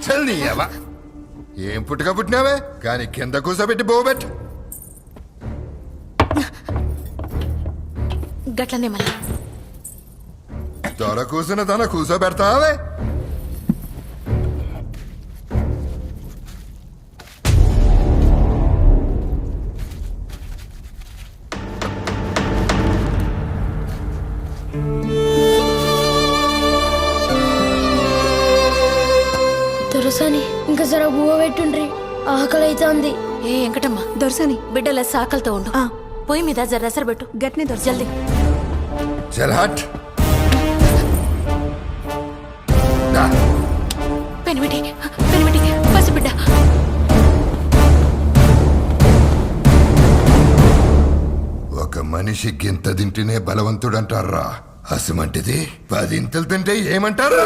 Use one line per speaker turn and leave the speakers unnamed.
చల్నీయవా ఏం పుట్టుక పుట్టినావే కానీ కింద కూసబెట్టి బోబెట్
గట్లనే మళ్ళీ
దొర కూసిన తన కూసోబెడతావే
దొరసాని ఇంకా జర బువ్వ పెట్టుండ్రి ఆకలి అవుతుంది.
ఏ వెంకటమ్మ
దొరసాని
బిడ్డల సాకలతో ఉండు
ఆ.
పొయ్యి మీద జర్రసర పెట్టు
గట్నే దొరసాని.
జల్దీ
చల్ హట్ దా.
పెనిమిటి పెనిమిటి పసిబిడ్డ
ఒక మనిషి గింత తింటేనే బలవంతుడంటారా అసమంటిది 10 ఇంతలు తింటే ఏమంటారా